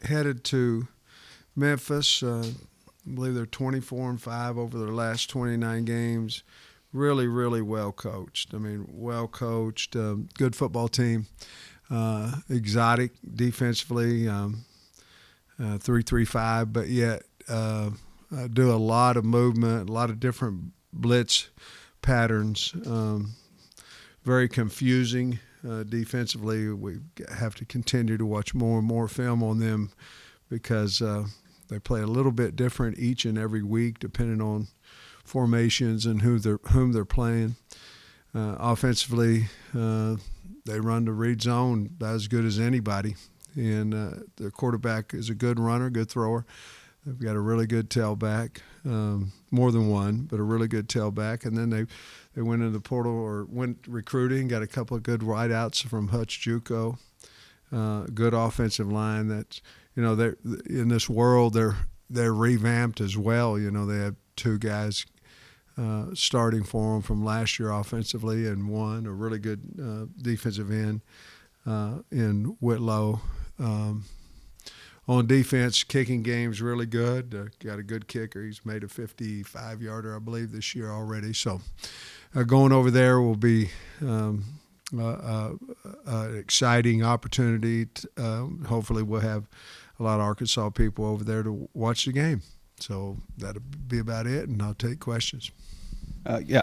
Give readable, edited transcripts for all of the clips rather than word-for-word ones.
headed to Memphis. I believe they're 24-5 over their last 29 games. Really, really well coached. I mean, well coached, good football team. Exotic defensively, 3-3-5, but yet do a lot of movement, a lot of different blitz patterns. Very confusing defensively. We have to continue to watch more and more film on them because they play a little bit different each and every week depending on formations and whom they're playing. Offensively, they run the read zone as good as anybody, and their quarterback is a good runner, good thrower. They've got a really good tailback, more than one, but a really good tailback. And then they went into the portal or went recruiting, got a couple of good wideouts from Hutch JUCO. Good offensive line. That's, they're in this world. They're revamped as well. They have two guys starting for them from last year offensively, and one a really good defensive end in Whitlow. On defense, kicking game's really good. Got a good kicker. He's made a 55-yarder, I believe, this year already. So going over there will be an exciting opportunity. Hopefully we'll have a lot of Arkansas people over there to watch the game. So that'll be about it, and I'll take questions.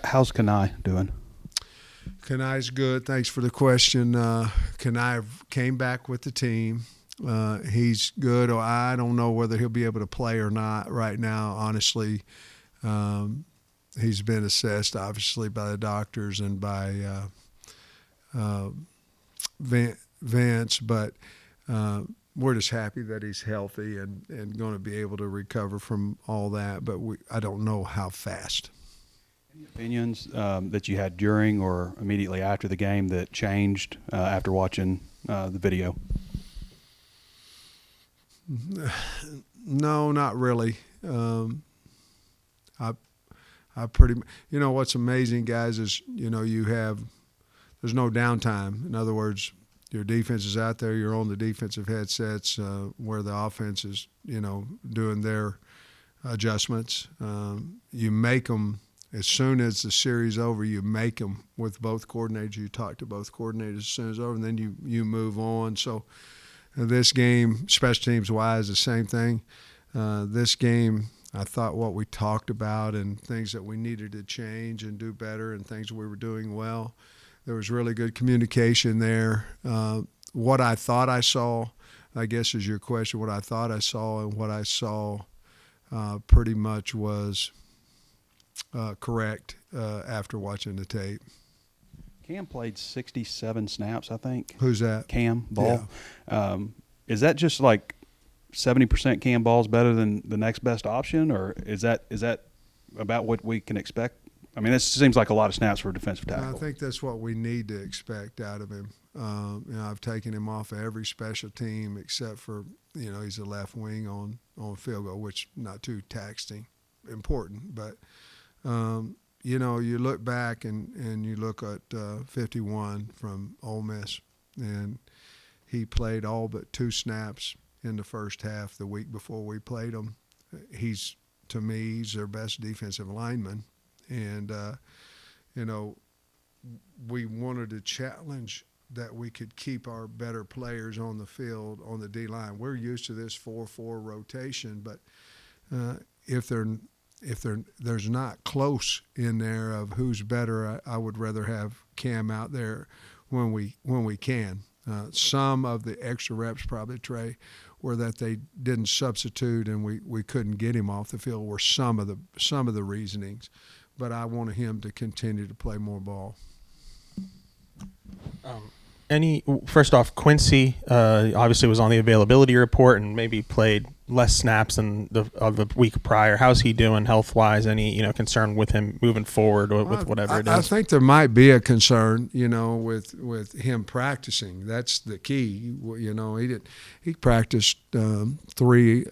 How's Kanai doing? Kanai's good. Thanks for the question. Kanai came back with the team. He's good. I don't know whether he'll be able to play or not right now, honestly. He's been assessed, obviously, by the doctors and by Vance, but we're just happy that he's healthy and going to be able to recover from all that, but I don't know how fast. Any opinions that you had during or immediately after the game that changed after watching the video? No, not really. I pretty, what's amazing, guys, is, there's no downtime. In other words, your defense is out there, you're on the defensive headsets where the offense is, doing their adjustments. You make them as soon as the series over, you make them with both coordinators. You talk to both coordinators as soon as it's over, and then you move on. So this game, special teams wise, the same thing. This game, I thought what we talked about and things that we needed to change and do better and things we were doing well, there was really good communication there. What I thought I saw, I guess is your question, what I thought I saw, and what I saw pretty much was correct after watching the tape. Cam played 67 snaps, I think. Who's that? Cam Ball. Yeah. Is that just like 70% Cam Ball's better than the next best option, or is that about what we can expect? I mean, this seems like a lot of snaps for a defensive tackle. I think that's what we need to expect out of him. I've taken him off of every special team except for, he's a left wing on field goal, which not too taxing, important. But, you look back and you look at 51 from Ole Miss, and he played all but 2 snaps in the first half the week before we played him. He's their best defensive lineman. And, we wanted to challenge that we could keep our better players on the field on the D-line. We're used to this 4-4 rotation, but if there's not close in there of who's better, I would rather have Cam out there when we can. Some of the extra reps probably, Trey, were that they didn't substitute and we couldn't get him off the field were some of the reasonings. But I wanted him to continue to play more ball. First off, Quincy obviously was on the availability report and maybe played less snaps than the week prior. How's he doing health-wise? Any concern with him moving forward or with whatever it is? I think there might be a concern, with him practicing. That's the key. He practiced 3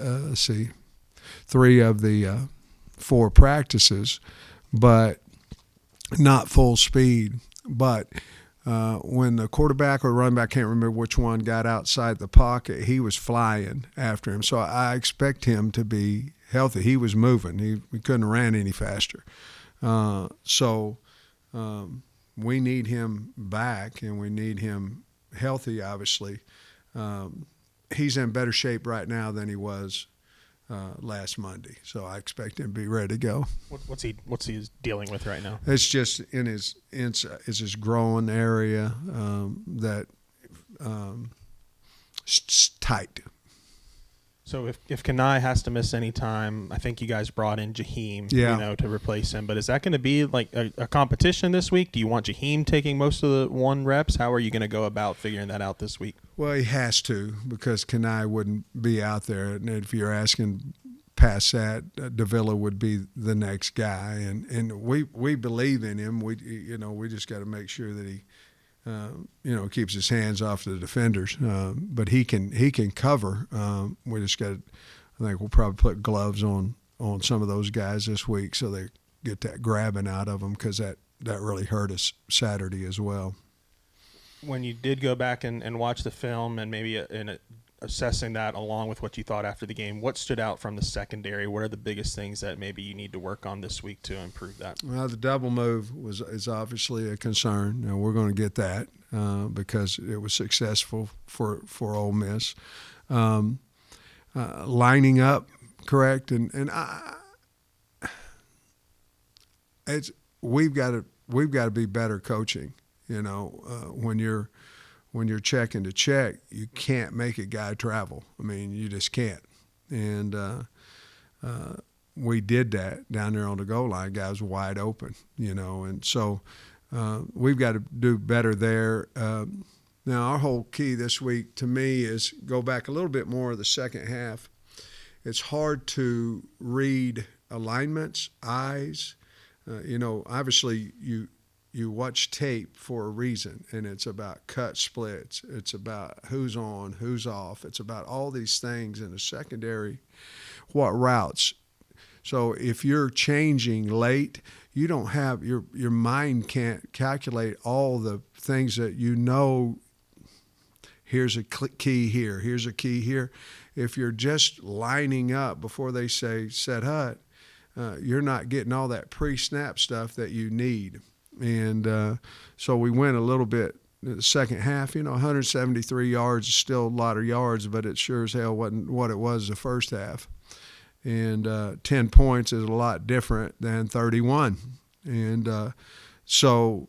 of the 4 practices, but not full speed. But when the quarterback or running back, I can't remember which one, got outside the pocket, he was flying after him. So I expect him to be healthy. He was moving. He couldn't have ran any faster. So we need him back, and we need him healthy, obviously. He's in better shape right now than he was last Monday, so I expect him to be ready to go. What's he dealing with right now? It's just in his growing area that it's tight. So if Kenai has to miss any time, I think you guys brought in Jaheim, to replace him. But is that going to be like a competition this week? Do you want Jaheim taking most of the 1 reps? How are you going to go about figuring that out this week? Well, he has to, because Kenai wouldn't be out there. And if you're asking past that, Davila would be the next guy. And we believe in him. We just got to make sure that he keeps his hands off the defenders, but he can cover. We just got. I think we'll probably put gloves on some of those guys this week, so they get that grabbing out of them, because that really hurt us Saturday as well. When you did go back and watch the film, and maybe assessing that along with what you thought after the game, what stood out from the secondary? What are the biggest things that maybe you need to work on this week to improve that? Well, the double move is obviously a concern. Now, we're going to get that because it was successful for Ole Miss. Lining up correct, and we've got to be better coaching. When you're checking to check, you can't make a guy travel. I mean, you just can't. And we did that down there on the goal line. Guys wide open, and so we've got to do better there. Now, our whole key this week to me is go back a little bit more of the second half. It's hard to read alignments, eyes. Obviously you watch tape for a reason, and it's about cut splits. It's about who's on, who's off. It's about all these things in the secondary, what routes. So if you're changing late, you don't have your mind can't calculate all the things that here's a key here, here's a key here. If you're just lining up before they say set hut, you're not getting all that pre-snap stuff that you need. And so we went a little bit in the second half. 173 yards is still a lot of yards, but it sure as hell wasn't what it was the first half. And 10 points is a lot different than 31. And so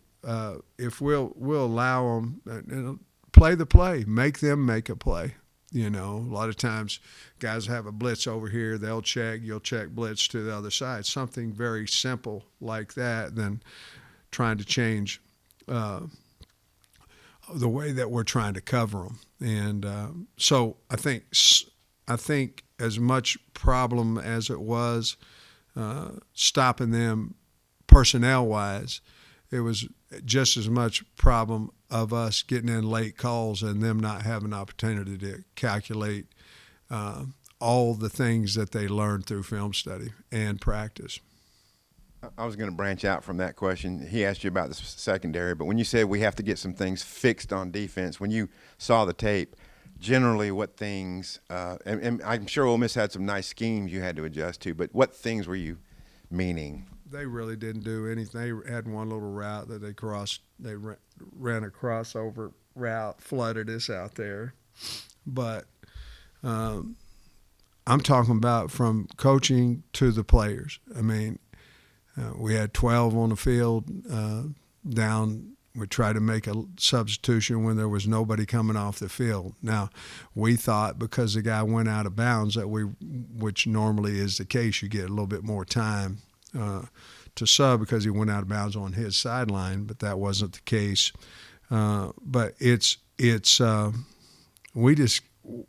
if we'll allow them play the play, make them make a play. A lot of times guys have a blitz over here, they'll check, you'll check blitz to the other side. Something very simple like that, then trying to change the way that we're trying to cover them. And so I think as much problem as it was stopping them personnel-wise, it was just as much problem of us getting in late calls and them not having an opportunity to calculate all the things that they learned through film study and practice. I was going to branch out from that question. He asked you about the secondary, but when you said we have to get some things fixed on defense, when you saw the tape, generally what things and I'm sure Ole Miss had some nice schemes you had to adjust to, but what things were you meaning? They really didn't do anything. They had one little route that they crossed. They ran a crossover route, flooded us out there. But I'm talking about from coaching to the players. I mean, we had 12 on the field down. We tried to make a substitution when there was nobody coming off the field. Now, we thought because the guy went out of bounds that which normally is the case, you get a little bit more time to sub because he went out of bounds on his sideline, but that wasn't the case. But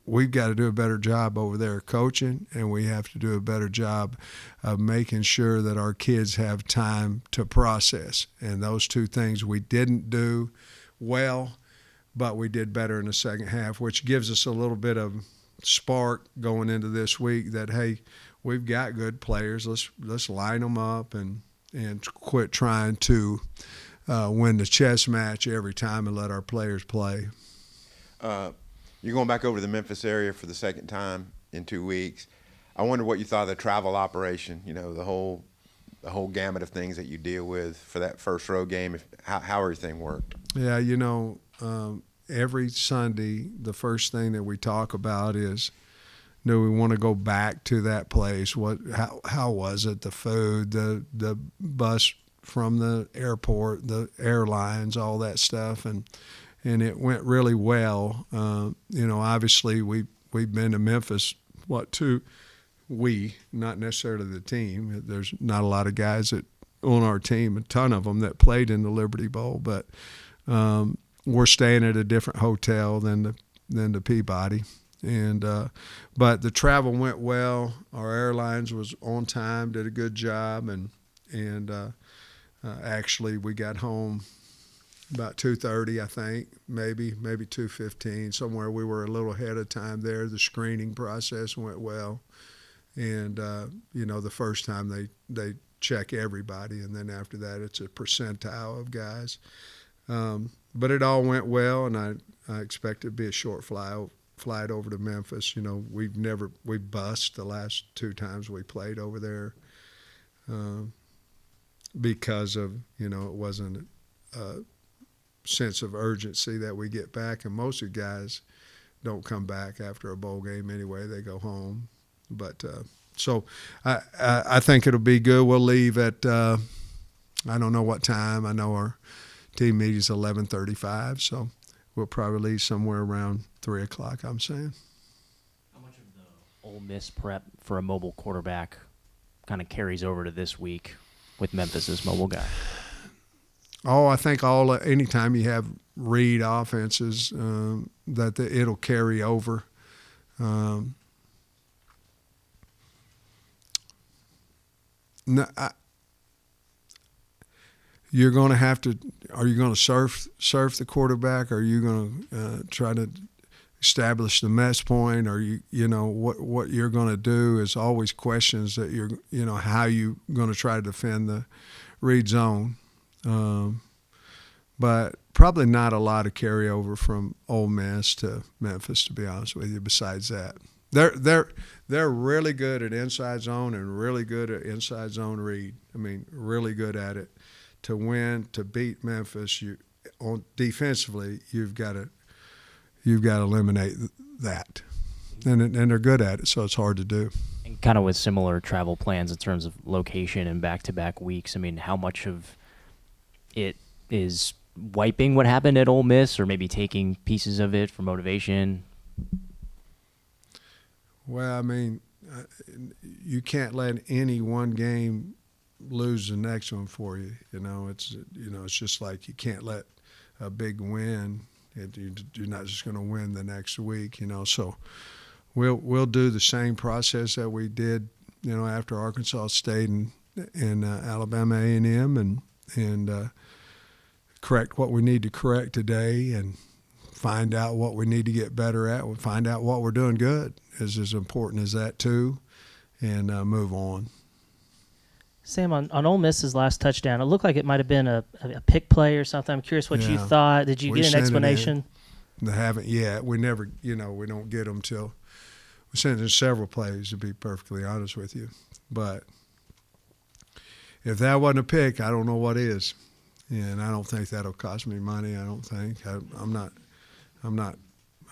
we've got to do a better job over there coaching, and we have to do a better job of making sure that our kids have time to process. And those two things we didn't do well, but we did better in the second half, which gives us a little bit of spark going into this week that, hey, we've got good players. Let's line them up and quit trying to win the chess match every time and let our players play. You're going back over to the Memphis area for the second time in 2 weeks. I wonder what you thought of the travel operation, the whole gamut of things that you deal with for that first road game, how everything worked. Yeah, every Sunday, the first thing that we talk about is, do we want to go back to that place? How was it? The food, the bus from the airport, the airlines, all that stuff, and it went really well. Obviously we've been to Memphis. Not necessarily the team. There's not a lot of guys that on our team, a ton of them that played in the Liberty Bowl, but we're staying at a different hotel than the Peabody. And but the travel went well. Our airlines was on time, did a good job, and actually we got home about 2:30, I think, maybe 2:15, somewhere. We were a little ahead of time there. The screening process went well, and the first time they check everybody, and then after that it's a percentile of guys. But it all went well, and I expect it to be a short flight over to Memphis. We bust the last 2 times we played over there because of it wasn't a sense of urgency that we get back, and most of the guys don't come back after a bowl game anyway. They go home. But so I think it'll be good. We'll leave at I don't know what time. I know our team meeting's 11:35, so we'll probably leave somewhere around 3 o'clock, I'm saying. How much of the Ole Miss prep for a mobile quarterback kind of carries over to this week with Memphis's mobile guy? Oh, I think anytime you have read offenses, that it'll carry over. You're going to have to. Are you going to surf the quarterback? Are you going to try to establish the mess point? Or what you're going to do is always questions that how you going to try to defend the read zone. But probably not a lot of carryover from Ole Miss to Memphis, to be honest with you. Besides that, they're really good at inside zone and really good at inside zone read. I mean, really good at it. To win, to beat Memphis, defensively, you've got to eliminate that, and they're good at it, so it's hard to do. And kind of with similar travel plans in terms of location and back-to-back weeks, I mean, how much of it is wiping what happened at Ole Miss, or maybe taking pieces of it for motivation? Well, I mean, you can't let any one game lose the next one for you. It's just like you can't let a big win. You're not just going to win the next week. So we'll do the same process that we did. After Arkansas State and Alabama A&M, and correct what we need to correct today, and find out what we need to get better at. We'll find out what we're doing good is as important as that too, and move on. Sam, on Ole Miss's last touchdown, it looked like it might have been a pick play or something. I'm curious what you thought. Did you get an explanation? They haven't yet. We never, we don't get them till we sent in several plays, to be perfectly honest with you. But if that wasn't a pick, I don't know what is. And I don't think that'll cost me money. I don't think. I'm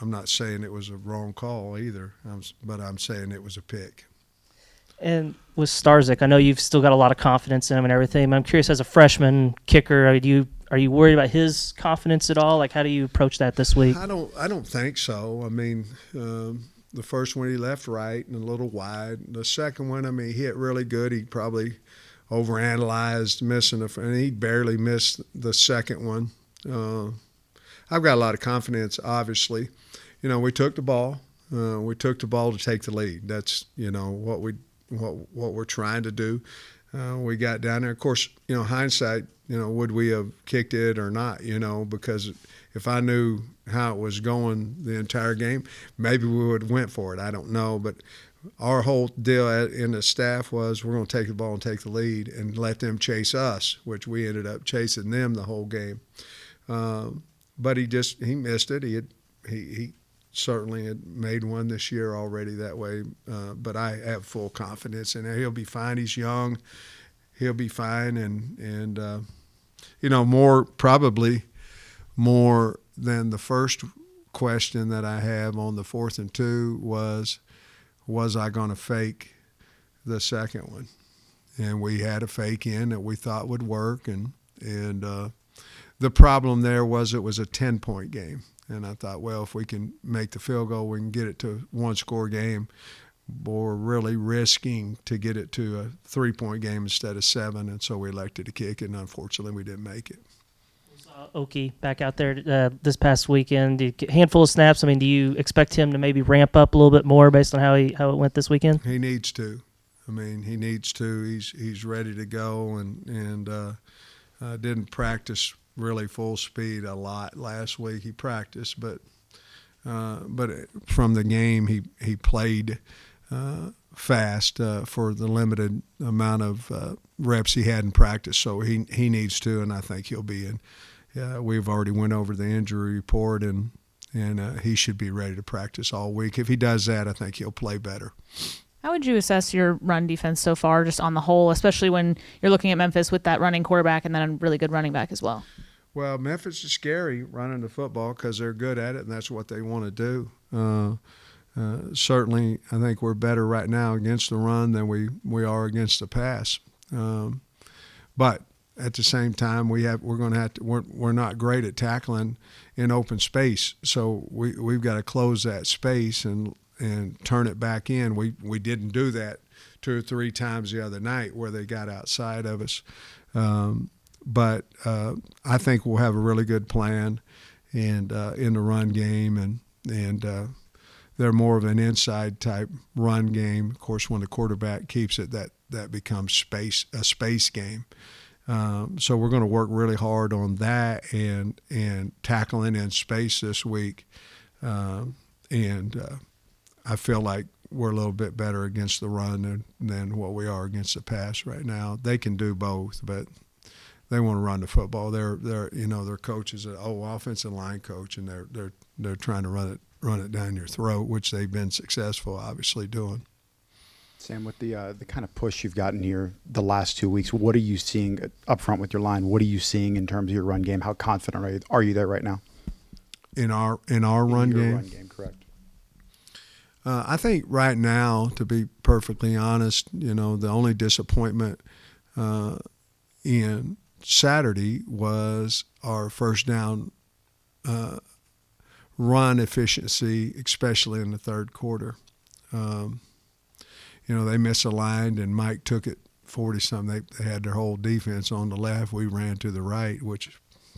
not saying it was a wrong call either. But I'm saying it was a pick. And with Starzik, I know you've still got a lot of confidence in him and everything. But I'm curious, as a freshman kicker, are you worried about his confidence at all? Like, how do you approach that this week? I don't think so. I mean, the first one he left right and a little wide. The second one, I mean, he hit really good. He probably overanalyzed missing and he barely missed the second one. I've got a lot of confidence, obviously. We took the ball. We took the ball to take the lead. That's, what we're trying to do. we got down there. Of course, hindsight, would we have kicked it or not? Because if I knew how it was going the entire game, maybe we would have went for it. I don't know, but our whole deal in the staff was we're going to take the ball and take the lead and let them chase us, which we ended up chasing them the whole game. But he missed it. He certainly had made one this year already that way. But I have full confidence in him. He'll be fine. He's young. He'll be fine. And probably more than the first question that I have on the 4th and 2 was I going to fake the second one? And we had a fake in that we thought would work. And the problem there was it was a 10-point game. And I thought, well, if we can make the field goal, we can get it to a one-score game. We're really risking to get it to a 3-point game instead of 7. And so we elected to kick it, and unfortunately we didn't make it. Oki back out there this past weekend. A handful of snaps. I mean, do you expect him to maybe ramp up a little bit more based on how it went this weekend? He needs to. He needs to. He's ready to go, and didn't practice really full speed a lot last week. He practiced, but from the game he played fast for the limited amount of reps he had in practice. So he needs to, and I think he'll be in. We've already went over the injury report, and he should be ready to practice all week. If he does that, I think he'll play better. How would you assess your run defense so far, just on the whole, especially when you're looking at Memphis with that running quarterback and then a really good running back as well? Well, Memphis is scary running the football because they're good at it, and that's what they want to do. Certainly, I think we're better right now against the run than we are against the pass. But at the same time, we're not great at tackling in open space, so we've got to close that space and turn it back in. We didn't do that 2 or 3 times the other night where they got outside of us. But I think we'll have a really good plan and in the run game, and they're more of an inside type run game. Of course, when the quarterback keeps it, that becomes a space game. So we're going to work really hard on that and tackling in space this week. I feel like we're a little bit better against the run than what we are against the pass right now. They can do both, but they want to run the football. Their coach is an offensive line coach, and they're trying to run it down your throat, which they've been successful, obviously, doing. Sam, with the kind of push you've gotten here the last 2 weeks, what are you seeing up front with your line? What are you seeing in terms of your run game? How confident are you there right now? In our run game? Run game, correct. I think right now, to be perfectly honest, the only disappointment in Saturday was our first down run efficiency, especially in the third quarter. They misaligned, and Mike took it 40-something. They had their whole defense on the left. We ran to the right, which is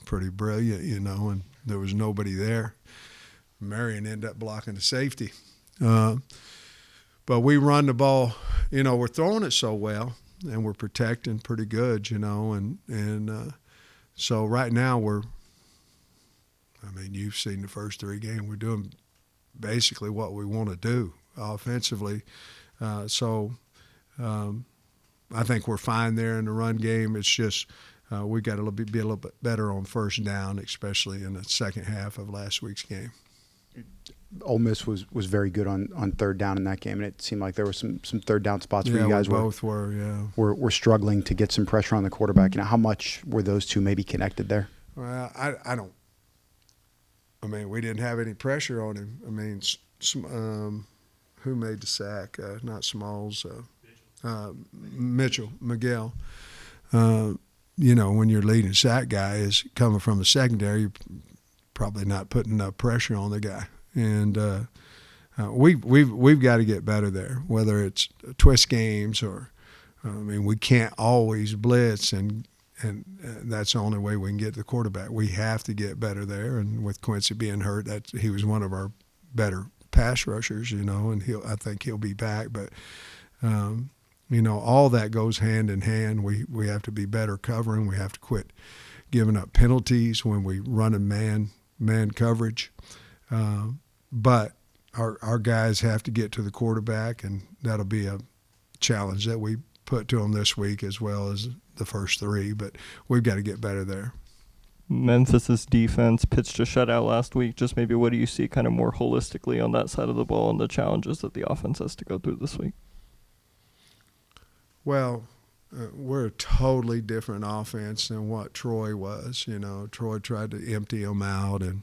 pretty brilliant, and there was nobody there. Marion ended up blocking the safety. But we run the ball, we're throwing it so well, and we're protecting pretty good, and so right now you've seen the first 3 games. We're doing basically what we want to do offensively. So I think we're fine there in the run game. It's just we got to be a little bit better on first down, especially in the second half of last week's game. Ole Miss was very good on third down in that game, and it seemed like there were some third down spots where you guys were struggling to get some pressure on the quarterback. How much were those two maybe connected there? Well, I don't. We didn't have any pressure on him. Who made the sack? Not Smalls. Miguel. When your leading sack guy is coming from the secondary, you're probably not putting enough pressure on the guy. And we've got to get better there, whether it's twist games or we can't always blitz, and that's the only way we can get the quarterback. We have to get better there. And with Quincy being hurt, he was one of our better pass rushers, and I think he'll be back. But all that goes hand in hand. We have to be better covering. We have to quit giving up penalties when we run in man coverage. But our guys have to get to the quarterback, and that'll be a challenge that we put to them this week as well as the first three. But we've got to get better there. Memphis's defense pitched a shutout last week. Just maybe what do you see kind of more holistically on that side of the ball and the challenges that the offense has to go through this week? Well, we're a totally different offense than what Troy was. Troy tried to empty them out, and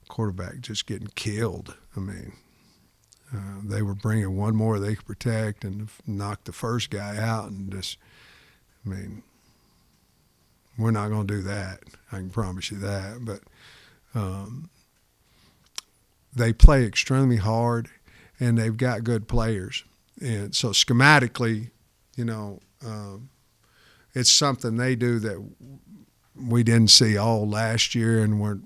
quarterback just getting killed. I mean, they were bringing one more they could protect and knock the first guy out, and just, we're not going to do that. I can promise you that. But they play extremely hard, and they've got good players. And so schematically, it's something they do that we didn't see all last year, and what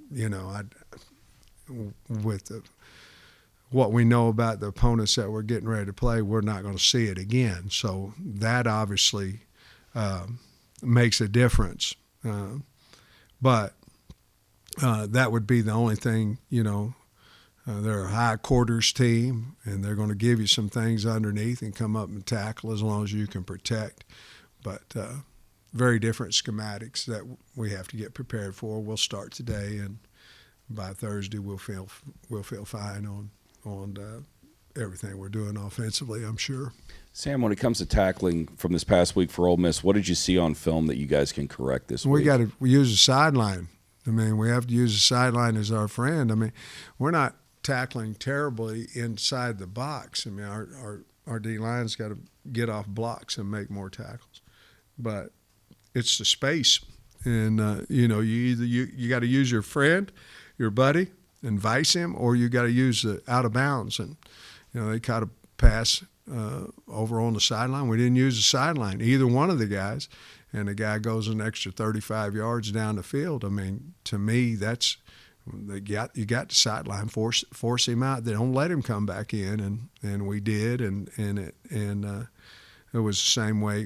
we know about the opponents that we're getting ready to play, we're not going to see it again. So that obviously makes a difference. But that would be the only thing, they're a high quarters team, and they're going to give you some things underneath and come up and tackle as long as you can protect. But very different schematics that we have to get prepared for. We'll start today, and by Thursday we'll feel fine on everything we're doing offensively, I'm sure. Sam, when it comes to tackling from this past week for Ole Miss, what did you see on film that you guys can correct this week? We use the sideline. We have to use the sideline as our friend. We're not tackling terribly inside the box. Our D-line's got to get off blocks and make more tackles. But it's the space. And, you got to use your friend, your buddy, and vice him, or you got to use the out of bounds. And, they caught a pass over on the sideline. We didn't use the sideline, either one of the guys, and the guy goes an extra 35 yards down the field. To me, that's you got the sideline, force him out. They don't let him come back in, and we did, and it was the same way.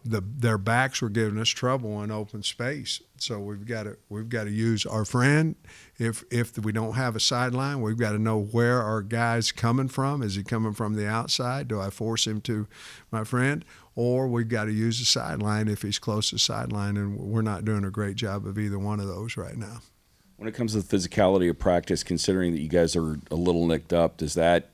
Their backs were giving us trouble in open space, so we've got to use our friend. If we don't have a sideline, we've got to know where our guy's coming from. Is he coming from the outside? Do I force him to my friend? Or we've got to use the sideline if he's close to the sideline, and we're not doing a great job of either one of those right now. When it comes to the physicality of practice, considering that you guys are a little nicked up, do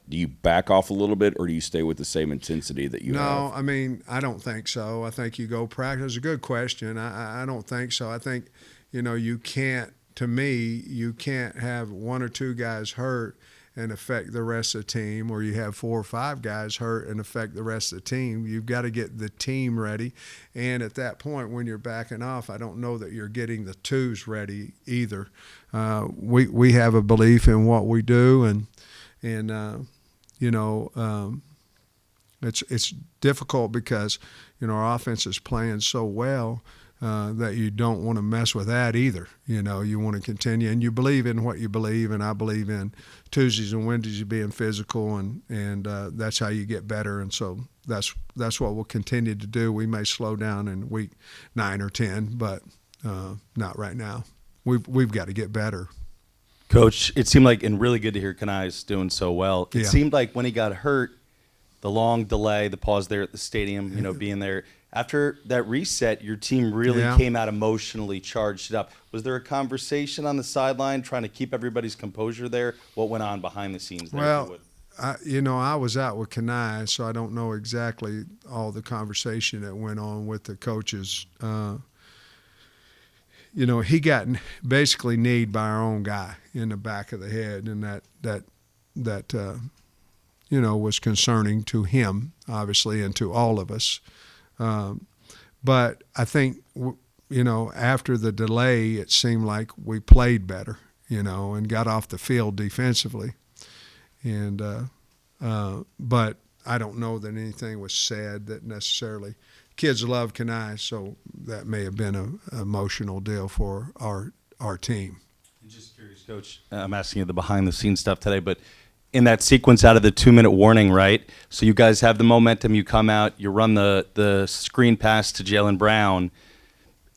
you back off a little bit, or do you stay with the same intensity that you have? No, I don't think so. I think you go practice. It's a good question. I don't think so. I think, you can't have one or two guys hurt and affect the rest of the team, or you have 4 or 5 guys hurt and affect the rest of the team. You've got to get the team ready. And at that point, when you're backing off, I don't know that you're getting the twos ready either. We have a belief in what we do, and it's difficult because, our offense is playing so well that you don't want to mess with that either. You want to continue, and you believe in what you believe, and I believe in Tuesdays and Wednesdays being physical, and that's how you get better. And so that's what we'll continue to do. We may slow down in week 9 or 10, but not right now. We've got to get better. Coach, it seemed like, and really good to hear Kanai's doing so well. It seemed like when he got hurt, the long delay, the pause there at the stadium, being there. After that reset, your team really came out emotionally charged up. Was there a conversation on the sideline trying to keep everybody's composure there? What went on behind the scenes there? Well, I was out with Kanai, so I don't know exactly all the conversation that went on with the coaches. He got basically kneed by our own guy in the back of the head, and that was concerning to him, obviously, and to all of us. But I think, after the delay, it seemed like we played better, and got off the field defensively. And but I don't know that anything was said that necessarily – kids love Kanai, so that may have been an emotional deal for our team. I'm just curious, Coach. I'm asking you the behind-the-scenes stuff today, but in that sequence out of the 2-minute warning, right? So you guys have the momentum. You come out, you run the screen pass to Jaylen Brown.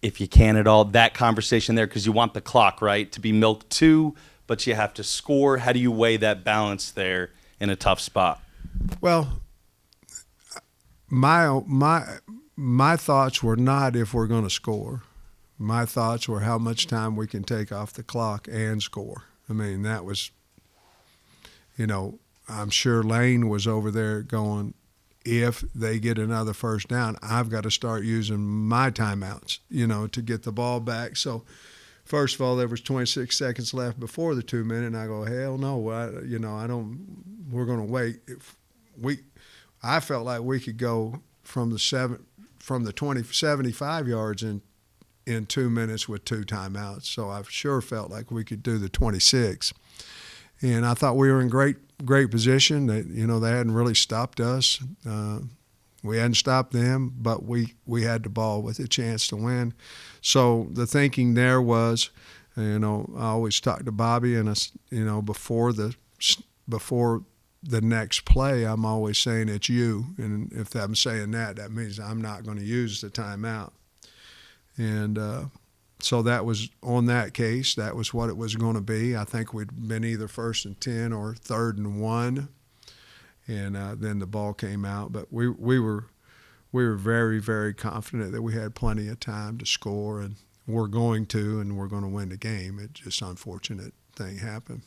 If you can at all, that conversation there, because you want the clock, right, to be milked too, but you have to score. How do you weigh that balance there in a tough spot? Well, my thoughts were not if we're going to score. My thoughts were how much time we can take off the clock and score. I mean, that was, I'm sure Lane was over there going, if they get another first down, I've got to start using my timeouts, to get the ball back. So, first of all, there was 26 seconds left before the 2 minute, and I go, hell no, I don't. We're going to wait. I felt like we could go from the 75 yards in 2 minutes with 2 timeouts. So I sure felt like we could do the 26. And I thought we were in great position. That they hadn't really stopped us. We hadn't stopped them, but we had the ball with a chance to win. So the thinking there was, I always talk to Bobby, and before the next play, I'm always saying it's you. And if I'm saying that means I'm not going to use the timeout. And so that was on that case. That was what it was going to be. I think we'd been either 1st and 10 or 3rd and 1, and then the ball came out. But we were very, very confident that we had plenty of time to score, and we're going to win the game. It just unfortunate thing happened.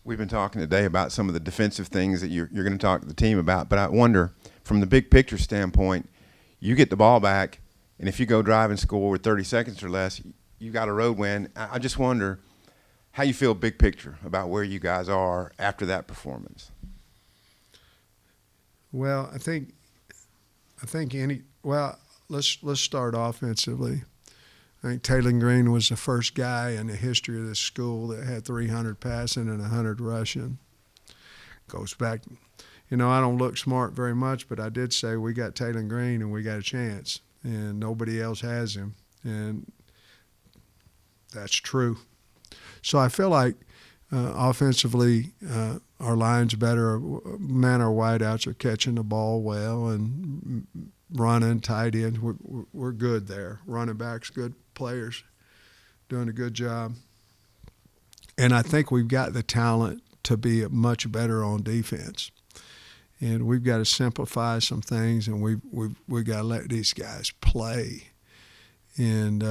We've been talking today about some of the defensive things that you're going to talk to the team about, but I wonder, from the big picture standpoint, you get the ball back, and if you go drive and score with 30 seconds or less, you got a road win. I just wonder how you feel big picture about where you guys are after that performance. Well, I think let's start offensively. I think Taylor Green was the first guy in the history of this school that had 300 passing and 100 rushing. Goes back, I don't look smart very much, but I did say we got Taylor Green and we got a chance, and nobody else has him, and that's true. So I feel like offensively our line's better. Our wideouts are catching the ball well and running, tight ends. We're good there. Running backs, good players, doing a good job. And I think we've got the talent to be much better on defense. And we've got to simplify some things, and we've got to let these guys play. And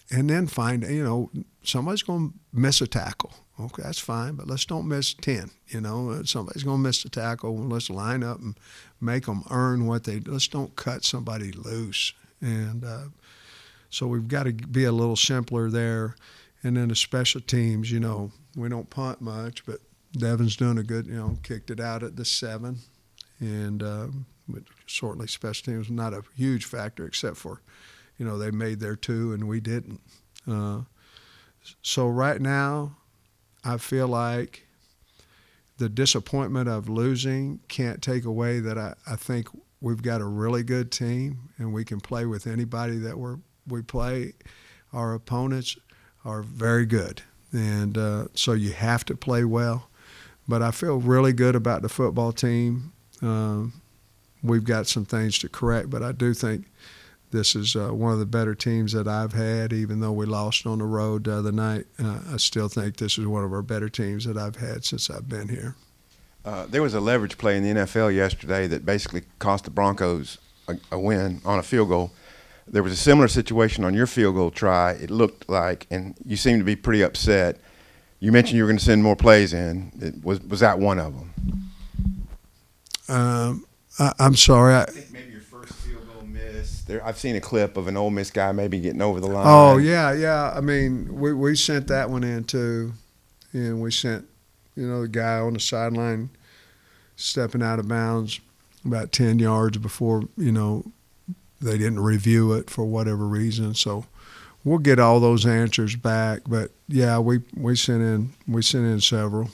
then find, somebody's going to miss a tackle. Okay, that's fine, but let's don't miss 10. Somebody's going to miss a tackle. Let's line up and make them earn what let's don't cut somebody loose. And so we've got to be a little simpler there. And then the special teams, we don't punt much, but Devin's doing a good, kicked it out at the 7. And certainly special teams not a huge factor except for, they made their 2 and we didn't. So right now, I feel like the disappointment of losing can't take away that I think we've got a really good team and we can play with anybody that we play. Our opponents are very good, and so you have to play well. But I feel really good about the football team. We've got some things to correct, but I do think this is one of the better teams that I've had, even though we lost on the road the other night. I still think this is one of our better teams that I've had since I've been here. There was a leverage play in the NFL yesterday that basically cost the Broncos a win on a field goal. There was a similar situation on your field goal try, it looked like, and you seemed to be pretty upset. You mentioned you were going to send more plays in. Was that one of them? I'm sorry. I think maybe your first field goal miss. I've seen a clip of an Ole Miss guy maybe getting over the line. Oh, yeah. I mean, we sent that one in too, and we sent, the guy on the sideline stepping out of bounds about 10 yards before, they didn't review it for whatever reason. So we'll get all those answers back. But yeah, we sent in several.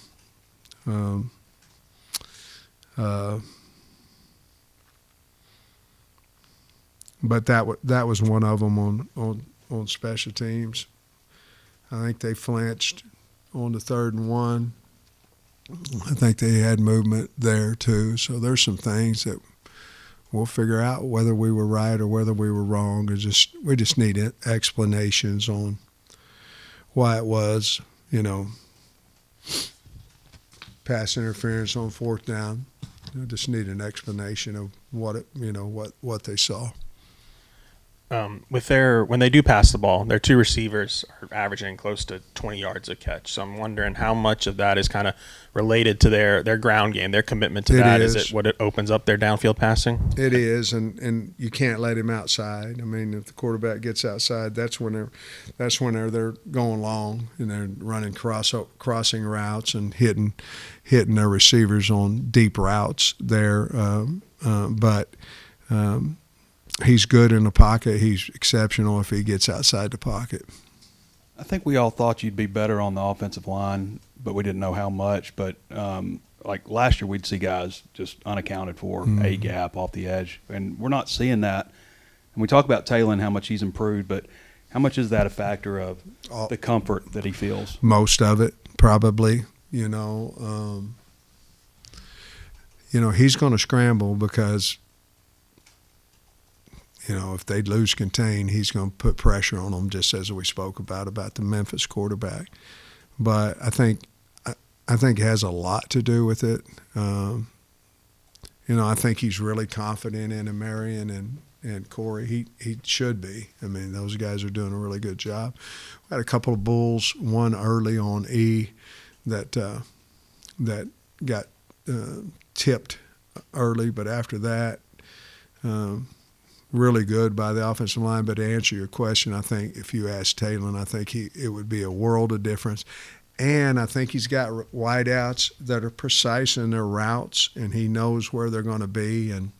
But that was one of them on special teams. I think they flinched on the 3rd and 1. I think they had movement there too. So there's some things that we'll figure out whether we were right or whether we were wrong. We just need explanations on why it was, pass interference on 4th down. Just need an explanation of what they saw. When they do pass the ball, their two receivers are averaging close to 20 yards a catch. So I'm wondering how much of that is kind of related to their ground game, their commitment to that. Is it what it opens up their downfield passing? It is, and you can't let him outside. I mean, if the quarterback gets outside, that's when they're going long and they're running crossing routes and hitting their receivers on deep routes there. But he's good in the pocket. He's exceptional if he gets outside the pocket. I think we all thought you'd be better on the offensive line, but we didn't know how much. But like last year, we'd see guys just unaccounted for, a gap off the edge, and we're not seeing that. And we talk about Taylor and how much he's improved, but how much is that a factor of the comfort that he feels? Most of it, probably. He's going to scramble because if they lose contain, he's going to put pressure on them, just as we spoke about the Memphis quarterback. But I think it has a lot to do with it. I think he's really confident in Marion and Corey. He should be. I mean, those guys are doing a really good job. We had a couple of bulls, one early on E that got tipped early, but after that, really good by the offensive line. But to answer your question, I think if you ask Taylor, I think it would be a world of difference. And I think he's got wideouts that are precise in their routes, and he knows where they're going to be. And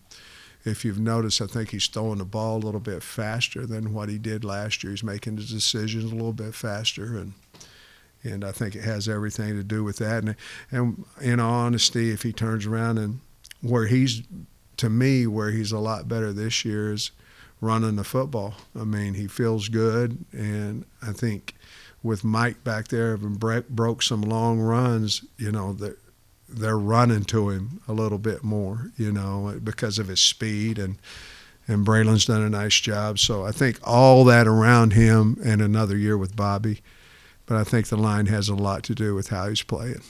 if you've noticed, I think he's throwing the ball a little bit faster than what he did last year. He's making his decisions a little bit faster, and I think it has everything to do with that. And in all honesty, if he turns around and where he's a lot better this year is running the football. I mean, he feels good, and I think with Mike back there having broke some long runs, they're running to him a little bit more, because of his speed, and Braylon's done a nice job. So I think all that around him and another year with Bobby, but I think the line has a lot to do with how he's playing.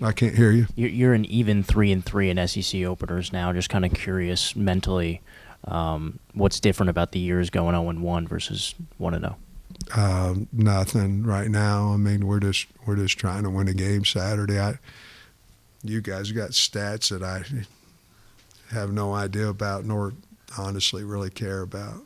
I can't hear you. You're an even 3-3 in SEC openers now. Just kind of curious mentally, what's different about the years going 0-1 versus 1-0? Nothing right now. I mean, we're just trying to win a game Saturday. You guys got stats that I have no idea about, nor honestly really care about.